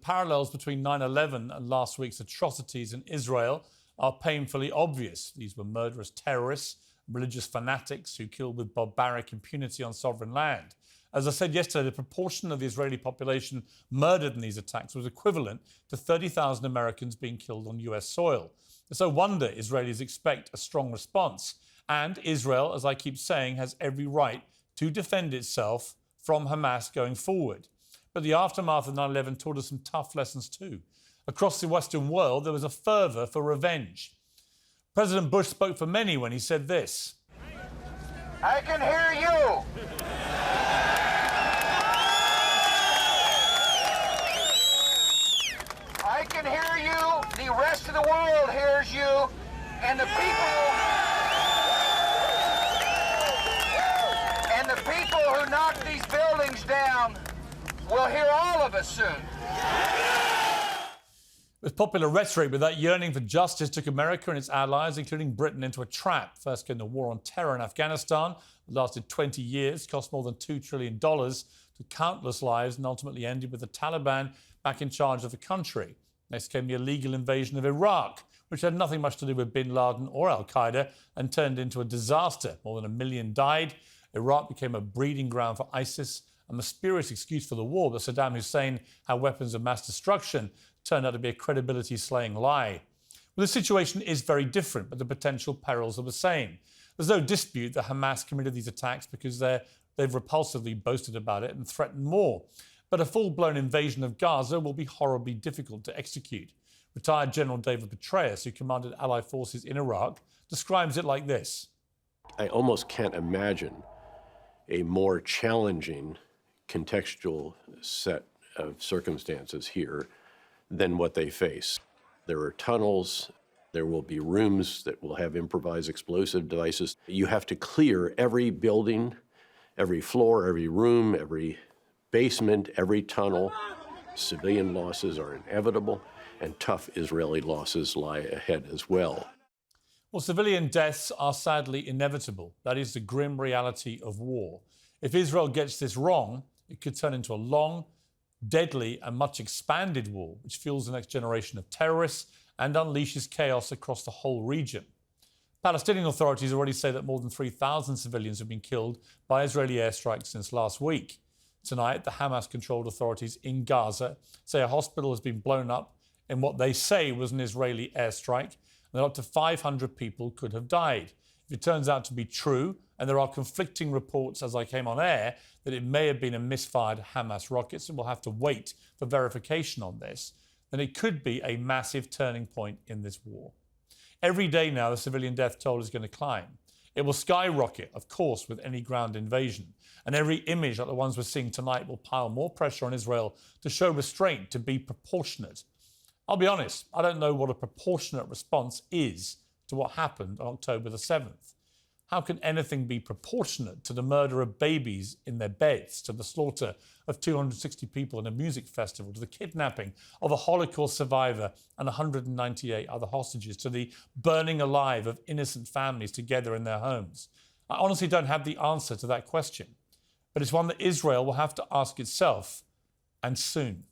parallels between 9/11 and last week's atrocities in Israel are painfully obvious. These were murderous terrorists, religious fanatics who killed with barbaric impunity on sovereign land. As I said yesterday, the proportion of the Israeli population murdered in these attacks was equivalent to 30,000 Americans being killed on US soil. It's no wonder Israelis expect a strong response. And Israel, as I keep saying, has every right to defend itself from Hamas going forward. But the aftermath of 9/11 taught us some tough lessons too. Across the Western world, there was a fervour for revenge. President Bush spoke for many when he said this. I can hear you. I can hear you. The rest of the world hears you. And the people who knock these buildings down will hear all of us soon. With popular rhetoric, but that yearning for justice took America and its allies, including Britain, into a trap. First came the war on terror in Afghanistan, that lasted 20 years, cost more than $2 trillion, took countless lives, and ultimately ended with the Taliban back in charge of the country. Next came the illegal invasion of Iraq, which had nothing much to do with bin Laden or al-Qaeda, and turned into a disaster. More than 1 million died. Iraq became a breeding ground for ISIS, a mysterious excuse for the war that Saddam Hussein had weapons of mass destruction turned out to be a credibility-slaying lie. Well, the situation is very different, but the potential perils are the same. There's no dispute that Hamas committed these attacks because they've repulsively boasted about it and threatened more. But a full-blown invasion of Gaza will be horribly difficult to execute. Retired General David Petraeus, who commanded Allied forces in Iraq, describes it like this. I almost can't imagine a more challenging contextual set of circumstances here than what they face. There are tunnels, there will be rooms that will have improvised explosive devices. You have to clear every building, every floor, every room, every basement, every tunnel. Civilian losses are inevitable, and tough Israeli losses lie ahead as well. Well, civilian deaths are sadly inevitable. That is the grim reality of war. If Israel gets this wrong, it could turn into a long, deadly and much expanded war, which fuels the next generation of terrorists and unleashes chaos across the whole region. Palestinian authorities already say that more than 3,000 civilians have been killed by Israeli airstrikes since last week. Tonight, the Hamas-controlled authorities in Gaza say a hospital has been blown up in what they say was an Israeli airstrike, and that up to 500 people could have died. If it turns out to be true, and there are conflicting reports as I came on air that it may have been a misfired Hamas rockets, and we'll have to wait for verification on this, then it could be a massive turning point in this war. Every day now, the civilian death toll is going to climb. It will skyrocket, of course, with any ground invasion. And every image like the ones we're seeing tonight will pile more pressure on Israel to show restraint, to be proportionate. I'll be honest, I don't know what a proportionate response is to what happened on October the 7th. How can anything be proportionate to the murder of babies in their beds, to the slaughter of 260 people in a music festival, to the kidnapping of a Holocaust survivor and 198 other hostages, to the burning alive of innocent families together in their homes? I honestly don't have the answer to that question, but it's one that Israel will have to ask itself, and soon.